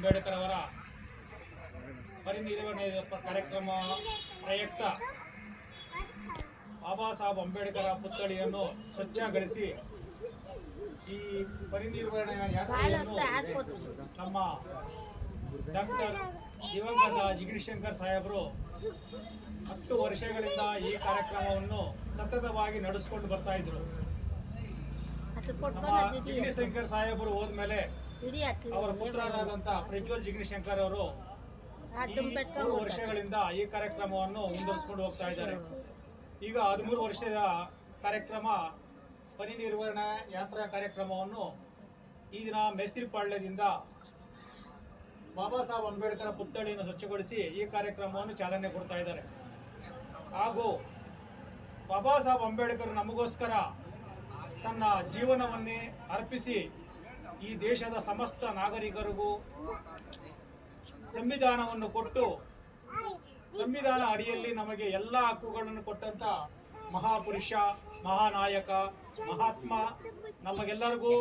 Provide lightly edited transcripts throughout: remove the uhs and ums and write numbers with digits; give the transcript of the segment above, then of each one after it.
ಅಂಬೇಡ್ಕರ್ ಅವರ ಪರಿನಿರ್ವಹಣೆ ಕಾರ್ಯಕ್ರಮ ಪ್ರಯುಕ್ತ ಬಾಬಾ ಸಾಹೇಬ್ ಅಂಬೇಡ್ಕರ್ ಪುತ್ಥಳಿಯನ್ನು ಸ್ವಚ್ಛಗೊಳಿಸಿ ಈ ಪರಿನಿರ್ವಹಣೆಯ ಯಾತ್ರೆಯನ್ನು ನಮ್ಮ ಡಾಕ್ಟರ್ ದಿವಂಗತ ಜಿಗಣೇಶಂಕರ್ ಸಾಹೇಬರು 10 ವರ್ಷಗಳಿಂದ ಈ ಕಾರ್ಯಕ್ರಮವನ್ನು ಸತತವಾಗಿ ನಡೆಸಿಕೊಂಡು ಬರ್ತಾ ಇದ್ರು. ನಮ್ಮ ಜಿಗಣೇಶಂಕರ್ ಸಾಹೇಬರು ಹೋದ್ಮೇಲೆ ಅವರ ಪುತ್ರರಾದಂತ ಪ್ರಜ್ವಲ್ ಜಿಗಣೇಶಂಕರ್ ಅವರು 3 ವರ್ಷಗಳಿಂದ ಈ ಕಾರ್ಯಕ್ರಮವನ್ನು ಮುಂದುವರಿಸಿಕೊಂಡು ಹೋಗ್ತಾ ಇದ್ದಾರೆ. ಈಗ 13 ವರ್ಷದ ಕಾರ್ಯಕ್ರಮ ಪರಿನಿರ್ವಹಣಾ ಯಾತ್ರಾ ಕಾರ್ಯಕ್ರಮವನ್ನು ಈ ದಿನ ಮೇಸ್ತ್ರಿಪಾಳ್ಯದಿಂದ ಬಾಬಾ ಸಾಹೇಬ್ ಅಂಬೇಡ್ಕರ್ ಪುತ್ಥಳಿಯನ್ನು ಸ್ವಚ್ಛಗೊಳಿಸಿ ಈ ಕಾರ್ಯಕ್ರಮವನ್ನು ಚಾಲನೆ ಕೊಡ್ತಾ ಇದ್ದಾರೆ. ಹಾಗೂ ಬಾಬಾ ಸಾಹೇಬ್ ಅಂಬೇಡ್ಕರ್ ನಮಗೋಸ್ಕರ ತನ್ನ ಜೀವನವನ್ನೇ ಅರ್ಪಿಸಿ ಈ ದೇಶದ ಸಮಸ್ತ ನಾಗರಿಕರಿಗೂ ಸಂವಿಧಾನವನ್ನು ಕೊಟ್ಟು ಸಂವಿಧಾನ ಅಡಿಯಲ್ಲಿ ನಮಗೆ ಎಲ್ಲ ಹಕ್ಕುಗಳನ್ನು ಕೊಟ್ಟಂತ ಮಹಾಪುರುಷ, ಮಹಾನಾಯಕ, ಮಹಾತ್ಮ. ನಮಗೆಲ್ಲರಿಗೂ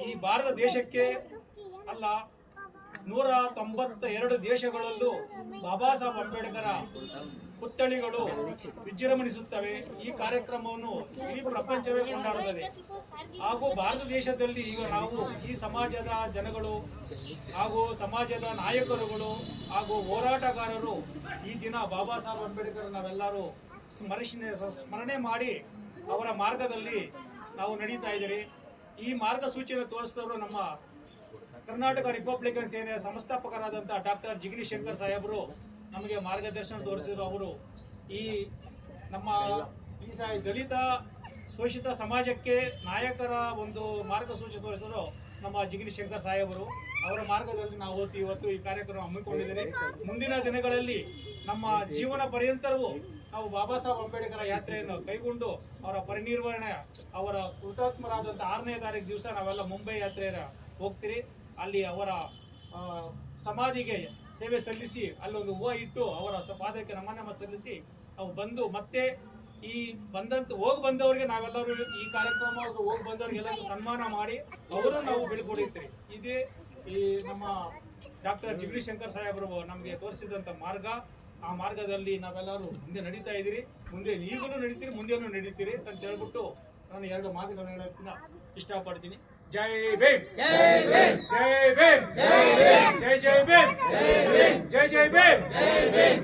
ಈ ಭಾರತ ದೇಶಕ್ಕೆ ಅಲ್ಲ 192 ದೇಶಗಳಲ್ಲೂ ಬಾಬಾ ಸಾಹೇಬ್ ಅಂಬೇಡ್ಕರ್ ಪುತ್ಥಳಿಗಳು ವಿಜೃಂಭಿಸುತ್ತವೆ. ಈ ಕಾರ್ಯಕ್ರಮವನ್ನು ಇಡೀ ಪ್ರಪಂಚವೇ ಕೊಂಡಾಡುತ್ತದೆ. ಹಾಗೂ ಭಾರತ ದೇಶದಲ್ಲಿ ಈಗ ನಾವು ಈ ಸಮಾಜದ ಜನಗಳು ಹಾಗೂ ಸಮಾಜದ ನಾಯಕರುಗಳು ಹಾಗೂ ಹೋರಾಟಗಾರರು ಈ ದಿನ ಬಾಬಾ ಸಾಹೇಬ್ ಅಂಬೇಡ್ಕರ್ ನಾವೆಲ್ಲರೂ ಸ್ಮರಣೆ ಮಾಡಿ ಅವರ ಮಾರ್ಗದಲ್ಲಿ ನಾವು ನಡೀತಾ ಇದ್ದೀರಿ. ಈ ಮಾರ್ಗಸೂಚಿಯನ್ನು ತೋರಿಸಿದವರು ನಮ್ಮ ಕರ್ನಾಟಕ ರಿಪಬ್ಲಿಕನ್ ಸೇನೆಯ ಸಂಸ್ಥಾಪಕರಾದಂಥ ಡಾಕ್ಟರ್ ಜಿಗಣೇಶಂಕರ್ ಸಾಹೇಬರು ನಮಗೆ ಮಾರ್ಗದರ್ಶನ ತೋರಿಸಿದರು. ಅವರು ಈ ನಮ್ಮ ಈ ದಲಿತ ಶೋಷಿತ ಸಮಾಜಕ್ಕೆ ನಾಯಕರ ಒಂದು ಮಾರ್ಗಸೂಚಿ ತೋರಿಸಿದರು ನಮ್ಮ ಜಿಗಣೇಶಂಕರ್ ಸಾಹೇಬರು. ಅವರ ಮಾರ್ಗದಲ್ಲಿ ನಾವು ಇವತ್ತು ಈ ಕಾರ್ಯಕ್ರಮ ಹಮ್ಮಿಕೊಂಡಿದ್ದೇವೆ. ಮುಂದಿನ ದಿನಗಳಲ್ಲಿ ನಮ್ಮ ಜೀವನ ಪರ್ಯಂತರವೂ ನಾವು ಬಾಬಾ ಸಾಹೇಬ್ ಅಂಬೇಡ್ಕರ್ ಯಾತ್ರೆಯನ್ನು ಕೈಗೊಂಡು ಅವರ ಪರಿನಿರ್ವಹಣೆ ಅವರ ಹುತಾತ್ಮರಾದಂಥ 6ನೇ ತಾರೀಕು ದಿವಸ ನಾವೆಲ್ಲ ಮುಂಬೈ ಯಾತ್ರೆ ಹೋಗ್ತೀರಿ. ಅಲ್ಲಿ ಅವರ ಸಮಾಧಿಗೆ ಸೇವೆ ಸಲ್ಲಿಸಿ ಅಲ್ಲೊಂದು ಹೂವು ಇಟ್ಟು ಅವರ ಪಾದಕ್ಕೆ ನಮನ ಸಲ್ಲಿಸಿ ನಾವು ಬಂದು ಮತ್ತೆ ಈ ಹೋಗಿ ಬಂದವರಿಗೆ ನಾವೆಲ್ಲರೂ ಈ ಕಾರ್ಯಕ್ರಮ ಹೋಗಿ ಬಂದವರಿಗೆಲ್ಲರೂ ಸನ್ಮಾನ ಮಾಡಿ ಅವರು ನಾವು ಬೀಳ್ಕೊಡಿರ್ತೀರಿ. ಇದೇ ಈ ನಮ್ಮ ಡಾಕ್ಟರ್ ಜಗದೀಶಂಕರ್ ಸಾಹೇಬರು ನಮಗೆ ತೋರಿಸಿದಂಥ ಮಾರ್ಗ. ಆ ಮಾರ್ಗದಲ್ಲಿ ನಾವೆಲ್ಲರೂ ಮುಂದೆ ನಡೀತಾ ಇದ್ದೀರಿ. ಮುಂದೆ ಈಗಲೂ ನಡೀತೀರಿ, ಮುಂದೆನೂ ನಡೀತೀರಿ ಅಂತ ಹೇಳ್ಬಿಟ್ಟು ನಾನು 2 ಮಾತುಗಳನ್ನು ಹೇಳೋದನ್ನ ಇಷ್ಟಪಡ್ತೀನಿ. ಜೈ ಭೀಮ್, ಜೈ ಭೀಮ್, ಜೈ ಭೀಮ್, ಜೈ ಭೀಮ್, ಜೈ ಜೈ ಭೀಮ್, ಜೈ ಜೈ ಭೀಮ್, ಜೈ ಭೀಮ್.